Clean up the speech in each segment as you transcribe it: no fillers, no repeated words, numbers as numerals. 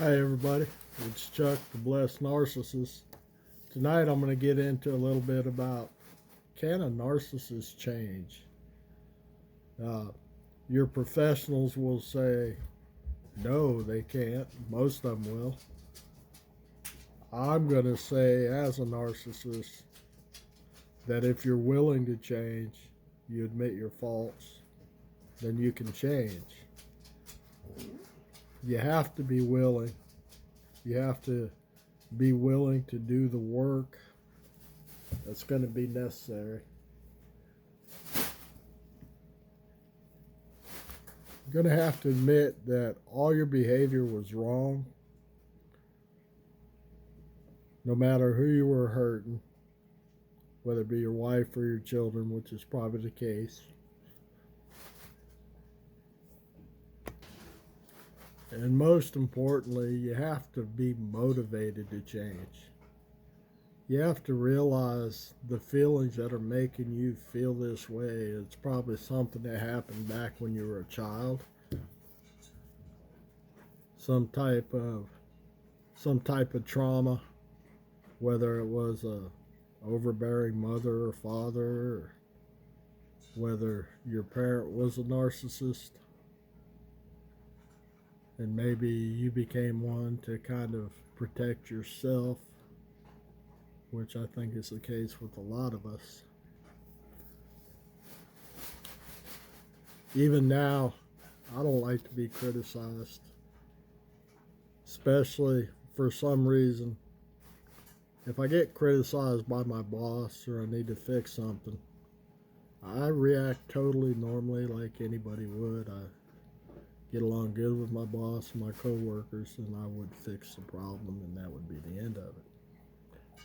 Hi everybody, it's Chuck, the Blessed Narcissist. Tonight I'm going to get into a little bit about, can a narcissist change? Uh, your professionals will say, no, they can't. Most of them will. I'm going to say, as a narcissist, that if you're willing to change, you admit your faults, then you can change. You have to be willing. You have to be willing to do the work that's going to be necessary. You're going to have to admit that all your behavior was wrong, no matter who you were hurting, whether it be your wife or your children, which is probably the case. And most importantly, you have to be motivated to change. You have to realize the feelings that are making you feel this way. It's probably something that happened back when you were a child. Some type of trauma, whether it was a overbearing mother or father, or whether your parent was a narcissist and maybe you became one to kind of protect yourself, which I think is the case with a lot of us. Even now, I don't like to be criticized, especially for some reason. If I get criticized by my boss or I need to fix something, I react totally normally like anybody would. I get along good with my boss and my coworkers, and I would fix the problem, and that would be the end of it.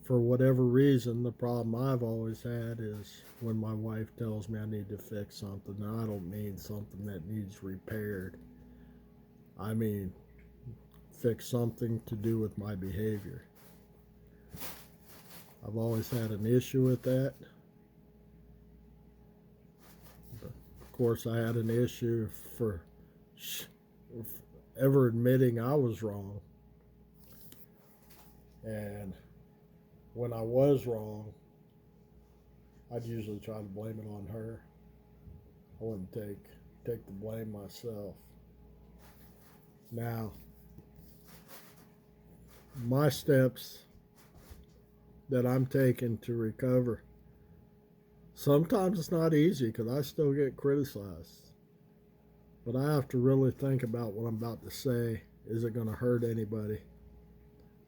For whatever reason, the problem I've always had is when my wife tells me I need to fix something. Now, I don't mean something that needs repaired. I mean fix something to do with my behavior. I've always had an issue with that. Of course, I had an issue for ever admitting I was wrong. And when I was wrong, I'd usually try to blame it on her. I wouldn't take the blame myself. Now, my steps that I'm taking to recover, sometimes it's not easy because I still get criticized. But I have to really think about what I'm about to say. Is it going to hurt anybody?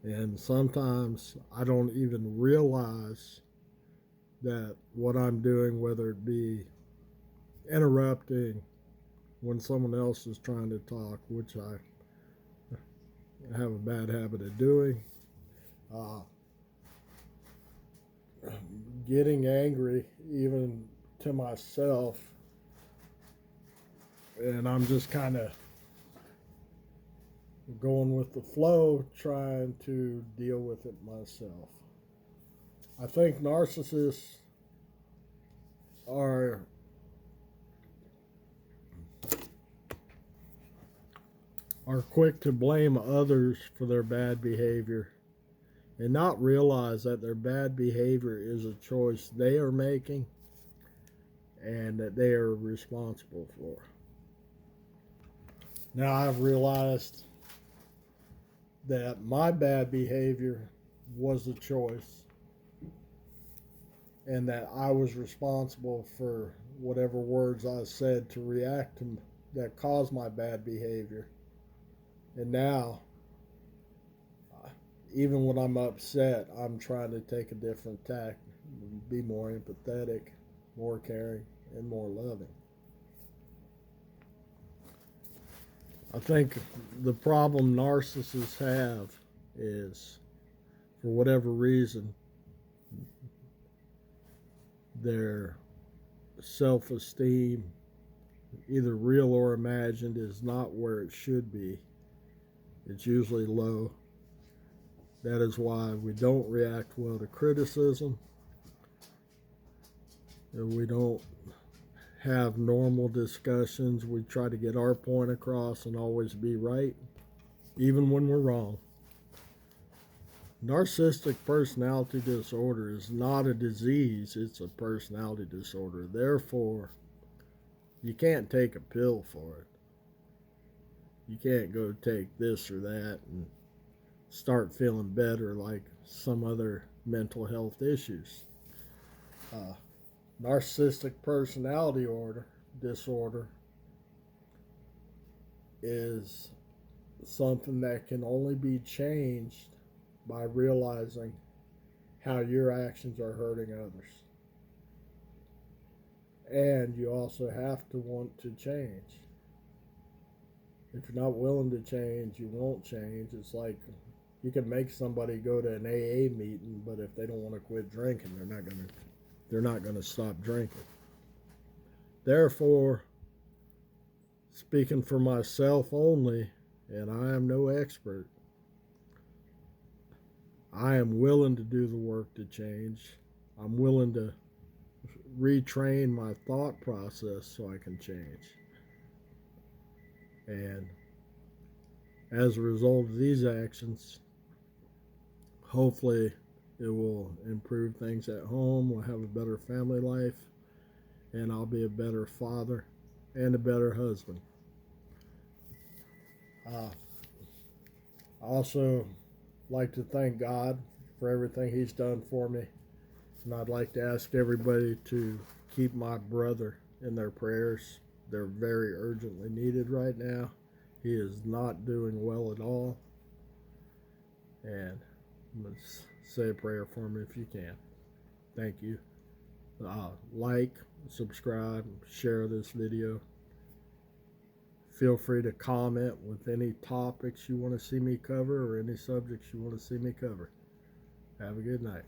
And sometimes I don't even realize that what I'm doing, whether it be interrupting when someone else is trying to talk, which I have a bad habit of doing, getting angry even to myself, and I'm just kind of going with the flow, trying to deal with it myself. I think narcissists are quick to blame others for their bad behavior and not realize that their bad behavior is a choice they are making and that they are responsible for. Now, I've realized that my bad behavior was a choice and that I was responsible for whatever words I said to react to that caused my bad behavior. And now, even when I'm upset, I'm trying to take a different tack, be more empathetic, more caring, and more loving. I think the problem narcissists have is, for whatever reason, their self-esteem, either real or imagined, is not where it should be. It's usually low. That is why we don't react well to criticism, and we don't have normal discussions. We try to get our point across and always be right. even when we're wrong. Narcissistic personality disorder is not a disease, it's a personality disorder. Therefore, you can't take a pill for it. You can't go take this or that and start feeling better like some other mental health issues. Uh, Narcissistic personality disorder is something that can only be changed by realizing how your actions are hurting others. And you also have to want to change. If you're not willing to change, you won't change. It's like you can make somebody go to an AA meeting, but if they don't want to quit drinking, they're not going to stop drinking. Therefore, speaking for myself only, and I am no expert, I am willing to do the work to change. I'm willing to retrain my thought process so I can change. And as a result of these actions, hopefully it will improve things at home. We'll have a better family life, and I'll be a better father and a better husband. I also like to thank God for everything He's done for me. And I'd like to ask everybody to keep my brother in their prayers. They're very urgently needed right now. He is not doing well at all. And let's say a prayer for me if you can. Thank you. Like, subscribe, share this video. Feel free to comment with any topics you want to see me cover or any subjects you want to see me cover. Have a good night.